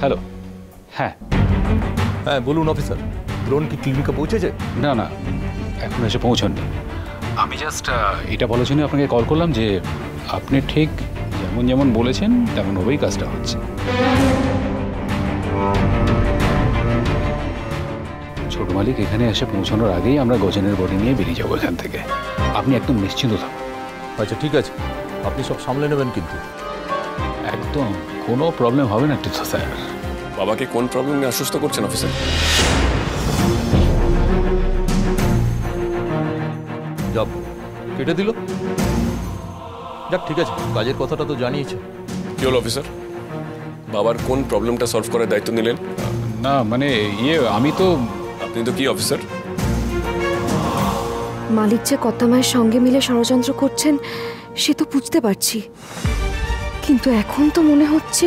Hello. হ্যাঁ হ্যাঁ বলুন অফিসার, ড্রোন কি ক্লিনিকে পৌঁছেছে? না না, এখন এসে পৌঁছননি। আমি জাস্ট এটা বলার জন্য আপনাকে কল করলাম যে আপনি ঠিক যেমন যেমন বলেছেন তেমনভাবেই কাজটা হচ্ছে। ছোট মালিক এখানে এসে পৌঁছানোর আগেই আমরা গজনের বডি নিয়ে বেরিয়ে যাবো এখান থেকে। আপনি একদম নিশ্চিন্ত থাকুন। আচ্ছা ঠিক আছে, আপনি সব সামলে নেবেন কিন্তু। একদম কোনো প্রবলেম হবে না তীর্থ স্যার। বাবাকে কোন প্রবলেম নিয়ে আশ্বস্ত করছেন অফিসার? যাক, কেটে দিল। যাক ঠিক আছে, কাজের কথাটা তো জানিয়েছে। কি হলো অফিসার, বাবার কোন প্রবলেমটা সলভ করার দায়িত্ব নিলেন? না মানে আমি তো। আপনি তো কি অফিসার? মালিক যে কর্তামায়ের সঙ্গে মিলে ষড়যন্ত্র করছেন সে তো বুঝতে পারছি, কিন্তু এখন তো মনে হচ্ছে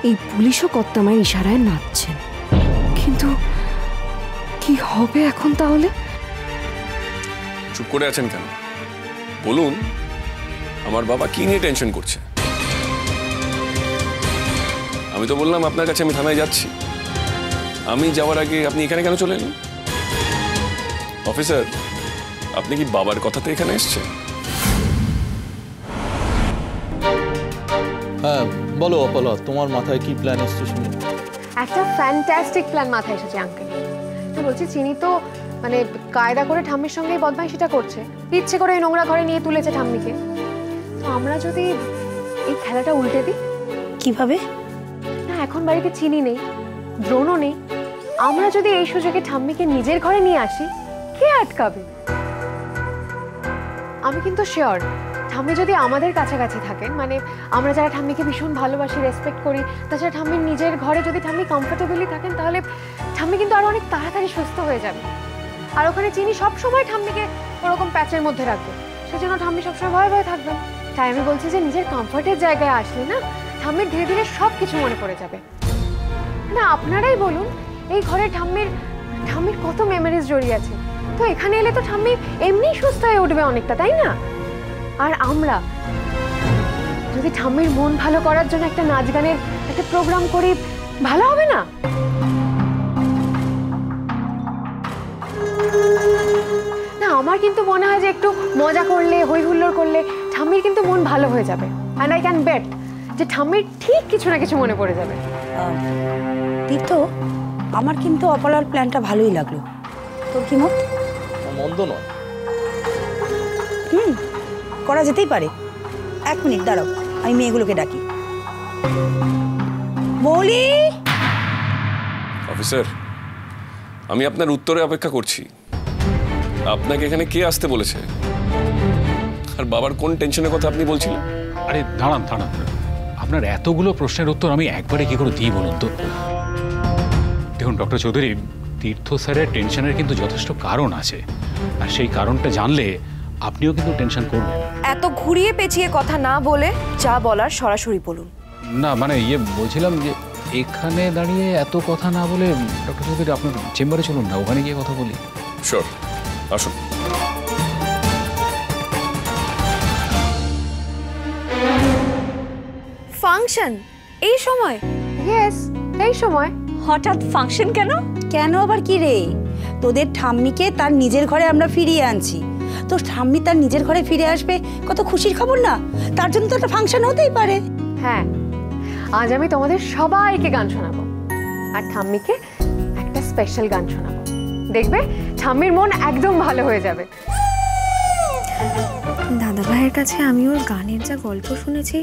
এই পুলিশও কর্তামায়ের ইশারায় নাচছেন। কিন্তু কি হবে এখন তাহলে? চুপ করে আছেন কেন? বলুন, আমার বাবা কি নিয়ে টেনশন করছে? আমি তো বললাম আপনার কাছে আমি থানায় যাচ্ছি। আমি যাওয়ার আগে আপনি এখানে কেন চলে এলেন? অফিসার, আপনি কি বাবার কথাতে এখানে এসেছেন? হ্যাঁ বলো অপলা, তোমার মাথায় কি প্ল্যান এসছে শুনে? একটা ফ্যান্টাস্টিক প্ল্যান মাথায় এসেছে আঙ্কেল। তো বলছি চিনি তো মানে কায়দা করে ঠাম্মির সঙ্গে বদমাইশিটা করছে, ইচ্ছে করে নোংরা ঘরে নিয়ে তুলেছে ঠাম্মিকে। তো আমরা যদি এই খেলাটা উল্টে দিই। কিভাবে? না এখন বাড়িতে চিনি নেই, দ্রোণও নেই, আমরা যদি এই সুযোগে ঠাম্মিকে নিজের ঘরে নিয়ে আসি, কে আটকাবে? আমি কিন্তু শিওর ঠাম্মি যদি আমাদের কাছাকাছি থাকেন, মানে আমরা যারা ঠাম্মিকে ভীষণ ভালোবাসি, রেসপেক্ট করি, তাছাড়া ঠাম্মির নিজের ঘরে যদি ঠাম্মি কমফোর্টেবলি থাকেন, তাহলে ঠাম্মি কিন্তু আরো অনেক তাড়াতাড়ি সুস্থ হয়ে যাবে। আর ওখানে চিনি সবসময় ঠাম্মিকে ওরকম প্যাচের মধ্যে রাখবে, সেজন্য ঠাম্মি সবসময় ভয়ে ভয়ে থাকবেন। তাই আমি বলছি যে নিজের কমফোর্টের জায়গায় আসলে না ঠাম্মির ধীরে ধীরে সব কিছু মনে পড়ে যাবে। না আপনারাই বলুন, এই ঘরে ঠাম্মির কত মেমোরিজ জড়িয়ে আছে। তো এখানে এলে তো ঠাম্মি এমনিই সুস্থ হয়ে উঠবে অনেকটা, তাই না? আর আমরা যদি ঠাম্মির মন ভালো করার জন্য একটা নাচ গানের একটা প্রোগ্রাম করি, ভালো হবে না? না আমার কিন্তু মনে হয় যে একটু মজা করলে, হই হুল্লোড় করলে ঠাম্মির কিন্তু মন ভালো হয়ে যাবে। অ্যান্ড আই ক্যান বেট যে ঠাম্মির ঠিক কিছু না কিছু মনে পড়ে যাবে। তীর্থ, আমার কিন্তু অপলার প্ল্যানটা ভালোই লাগলো। তোর কি মত? মন্দ নয়। করা যেতেই পারে। এক মিনিট দাঁড়াও, আমি মেয়েগুলোকে ডাকি। বলি অফিসার, আমি আপনার উত্তরে অপেক্ষা করছি। আপনাকে এখানে কে আসতে বলেছে? আর বাবার কোন টেনশনের কথা আপনি বলছিলেন? আরে দাঁড়ান, আপনার এতগুলো প্রশ্নের উত্তর আমি একবারে কি করে দিই বলুন তো? দেখুন ডক্টর চৌধুরী, তীর্থ স্যারের টেনশনের কিন্তু যথেষ্ট কারণ আছে, আর সেই কারণটা জানলে আপনিও কিন্তু টেনশন করবেন। এত ঘুরিয়ে পেঁচিয়ে কথা না বলে যা বলার সরাসরি বলুন। না মানে বলছিলাম যে এখানে দাঁড়িয়ে এত কথা না বলে ডক্টর চৌধুরী আপনার চেম্বারে চলুন না, ওখানে গিয়ে কথা বলি। শিওর, আসুন। ফাংশন এই সময়? ইয়েস, এই সময়। হঠাৎ ফাংশন কেন? কেন আবার কি রে? তোদের ঠাম্মিকে তার নিজের ঘরে আমরা ফিরিয়ে আনছি, তো ঠাম্মি তার নিজের ঘরে ফিরে আসবে, কত খুশির খবর না? তার জন্য তো একটা ফাংশন হতেই পারে। হ্যাঁ, আজ আমি তোমাদের সবাইকে গান শোনাবো, আর ঠাম্মিকে একটা স্পেশাল গান শোনাবো। দেখবে ঠাম্মির মন একদম ভালো হয়ে যাবে। দাদা ভাইয়ের কাছে আমি ওর গানের যা গল্প শুনেছি,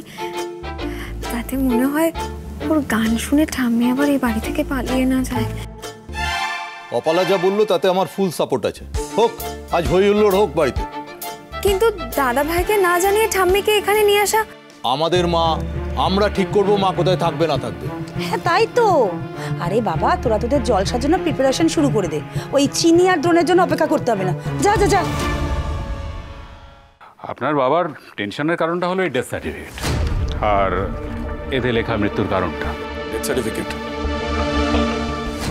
তাতে মনে হয় ওর গান শুনে ঠাম্মি আবার এই বাড়ি থেকে পালিয়ে না যায়। অপলা যা বললো তাতে আমার ফুল সাপোর্ট আছে। হোক, আজ হই হুল্লোড় হোক বাড়িতে। কিন্তু দাদা ভাইকে না জানিয়ে ঠাম্মিকে এখানে নিয়ে আসা? আমাদের মা, আমরা ঠিক করবো মা কোথায় থাকবে না থাকবে। হ্যাঁ তাই তো। আরে বাবা, তোরা তোদের জলসার জন্য প্রিপারেশন শুরু করে দে, ওই চিনি আর ড্রোনের জন্য অপেক্ষা করতে হবে না। যা যা যা। আপনার বাবার টেনশনের কারণটা হলো এই ডেথ সার্টিফিকেট, আর এতে লেখা মৃত্যুর কারণটা। Death certificate?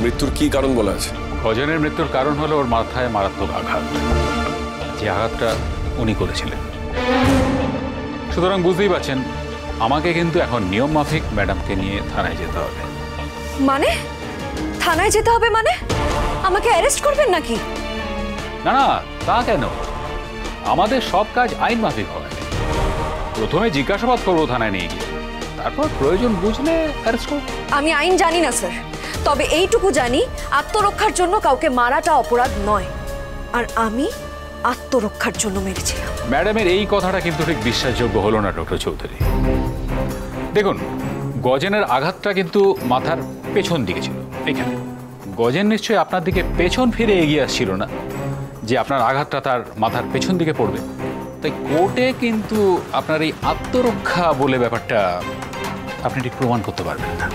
মৃত্যুর কি কারণ বলা আছে? গজনের মৃত্যুর কারণ হলো ওর মাথায় মারাত্মক আঘাত, যে আঘাতটা উনি করেছিলেন। সুতরাং বুঝতেই পারছেন আমাকে কিন্তু এখন নিয়ম মাফিক ম্যাডামকে নিয়ে থানায় যেতে হবে। মানে থানায় যেতে হবে মানে আমাকে অ্যারেস্ট করবেন নাকি? না না, তা কেন? আমাদের সব কাজ আইন মাফিক হয়। প্রথমে জিজ্ঞাসাবাদ করবো থানায় নিয়ে গিয়ে, তারপর প্রয়োজন বুঝলে অ্যারেস্ট করবো। আমি আইন জানি না স্যার, তবে এইটুকু জানি আত্মরক্ষার জন্য কাউকে মারাটা অপরাধ নয়, আর আমি আত্মরক্ষার জন্য মেরেছিলাম। ম্যাডামের এই কথাটা কিন্তু ঠিক বিশ্বাসযোগ্য হলো না ডক্টর চৌধুরী। দেখুন, গজেনের আঘাতটা কিন্তু মাথার পেছন দিকে ছিল। এখানে গজেন নিশ্চয়ই আপনার দিকে পেছন ফিরে এগিয়ে আসছিল না যে আপনার আঘাতটা তার মাথার পেছন দিকে পড়বে। তাই কোর্টে কিন্তু আপনার এই আত্মরক্ষা বলে ব্যাপারটা আপনি ঠিক প্রমাণ করতে পারবেন না।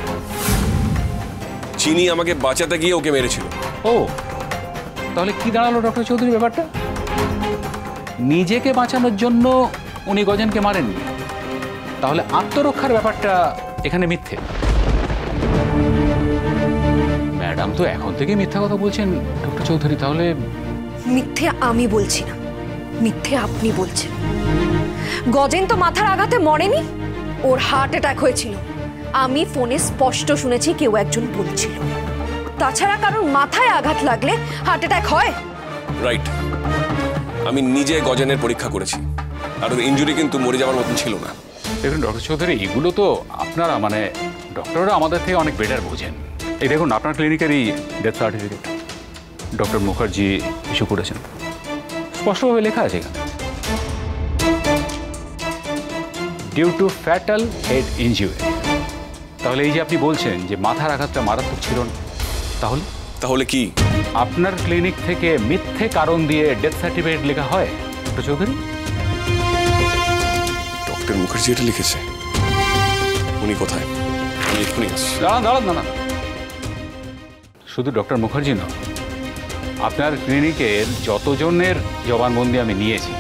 চিনি আমাকে বাঁচাতে গিয়ে ওকে মেরেছিল। ও, তাহলে কি দাঁড়ালো ডক্টর চৌধুরী ব্যাপারটা? নিজেকে বাঁচানোর জন্য উনি গজেনকে মারেননি, তাহলে আত্মরক্ষার ব্যাপারটা এখানে মিথ্যে। ম্যাডাম তো এখন থেকে মিথ্যা কথা বলছেন ডক্টর চৌধুরী। তাহলে মিথ্যে আমি বলছি না, মিথ্যে আপনি বলছেন। গজেন তো মাথার আঘাতে মরেনি, ওর হার্ট অ্যাটাক হয়েছিল। আমি ফোনে স্পষ্ট শুনেছি কেউ একজন বলছিল। তাছাড়া কারোর মাথায় আঘাত লাগলে হার্ট অ্যাটাক হয়? রাইট, আমি নিজে গজেনের পরীক্ষা করেছি, আর ওর ইনজুরি কিন্তু মরে যাওয়ার মতন ছিল না। দেখুন ডক্টর চৌধুরী, এগুলো তো আপনারা মানে ডক্টররা আমাদের থেকে অনেক বেটার বোঝেন। এই দেখুন, আপনার ক্লিনিকেরই death certificate doctor Mukherjee issue করেছেন, স্পষ্টভাবে লেখা আছে এখানে, due to fatal head injury. তাহলে এই যে আপনি বলছেন যে মাথার আঘাতটা মারাত্মক ছিল না, তাহলে কি আপনার ক্লিনিক থেকে মিথ্যে কারণ দিয়ে ডেথ সার্টিফিকেট লেখা হয় ডক্টর চৌধুরী? ডক্টর মুখার্জি এটা লিখেছে। উনি কোথায়? আমি এক্ষুনি আসছি। দাঁড়ান না, শুধু ডক্টর মুখার্জি নয়, আপনার ক্লিনিকের যতজনের জবানবন্দি আমি নিয়েছি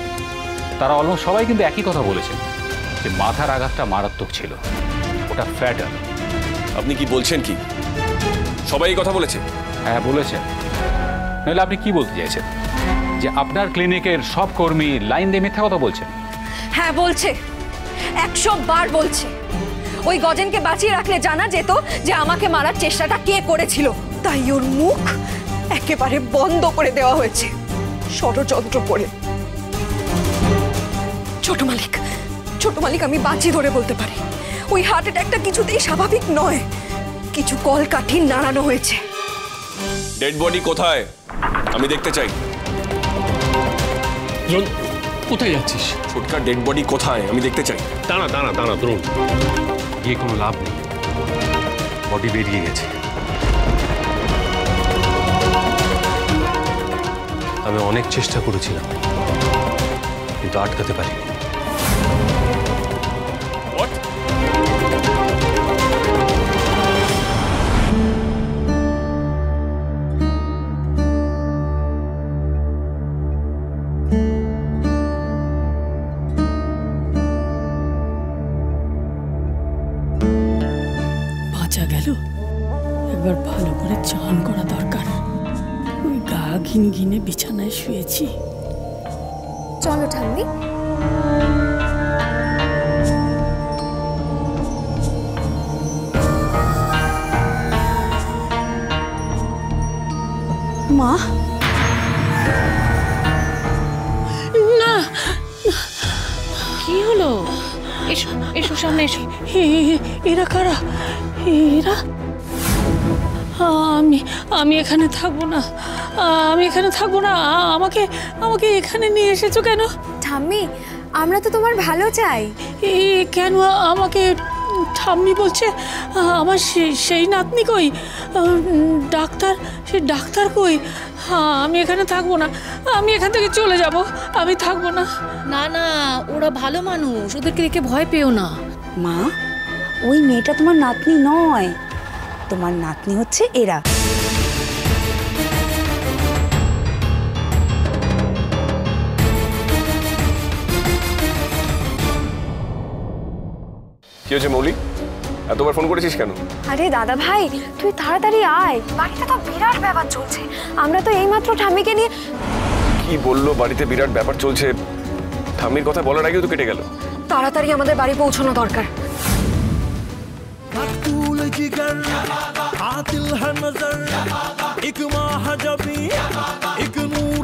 তারা অলমোস্ট সবাই কিন্তু একই কথা বলেছেন যে মাথার আঘাতটা মারাত্মক ছিল, ওটা ফ্যাটাল। আপনি কি বলছেন? কি সবাই এই কথা বলেছে? হ্যাঁ বলেছেন। নাহলে আপনি কি বলতে চাইছেন যে আপনার ক্লিনিকের সব কর্মী লাইন দিয়ে মিথ্যা কথা বলছেন? হ্যাঁ বলছে, 100 বার বলছে। ওই গজেনকে বাঁচিয়ে রাখলে জানা যেত যে আমাকে মারার চেষ্টাটা কে করেছিল, তাই ওর মুখ একেবারে বন্ধ করে দেওয়া হয়েছে ষড়যন্ত্র করে। ছোট মালিক আমি বাঁচি ধরে বলতে পারি ওই হার্ট অ্যাটাকটা কিছুতেই স্বাভাবিক নয়, কিছু কলকাঠি নাড়ানো হয়েছে। ডেড বডি কোথায়? আমি দেখতে চাই। কোথায় যাচ্ছিস? ছোটকার ডেড বডি কোথায়? আমি দেখতে চাই। দাঁড়া দ্রোণ, গিয়ে কোনো লাভ নেই, বডি বেরিয়ে গেছে। আমি অনেক চেষ্টা করেছিলাম কিন্তু আটকাতে পারিনি। বাঁচা গেল, এবার ভালো করে চান করা দরকার। ওই গা ঘিনে ঘিনে বিছানায় শুয়েছি। চলো ঠাম্মি। মা, না, কি হলো? এসো এসো, সামনে এসো। এরা কারা? এরা? আমি এখানে থাকবো না, আমাকে এখানে নিয়ে এসেছো কেন? ঠাম্মি, আমরা তো তোমার ভালো চাই। কেন আমাকে ঠাম্মি বলছে? আমার সেই নাতনি কই? ডাক্তার কই? আমি এখানে থাকবো না, আমি এখান থেকে চলে যাব, আমি থাকবো না। না না, ওরা ভালো মানুষ, ওদেরকে দেখে ভয় পেও না। মা, ওই মেয়েটা তোমার নাতনি নয়, তোমার নাতনি হচ্ছে এরা। কি হয়েছে মৌলি? এতবার ফোন করেছিস কেন? আরে দাদা ভাই, তুই তাড়াতাড়ি আয়, বাড়িতে তো বিরাট ব্যাপার চলছে। আমরা তো এইমাত্র ঠাম্মিকে নিয়ে। কি বললো বাড়িতে বিরাট ব্যাপার চলছে? ঠাম্মির কথা বলার আগেও তো কেটে গেল। তাড়াতাড়ি আমাদের বাড়ি পৌঁছানো দরকার। जिगर कातिल है नजर एक माह जबी एक नूर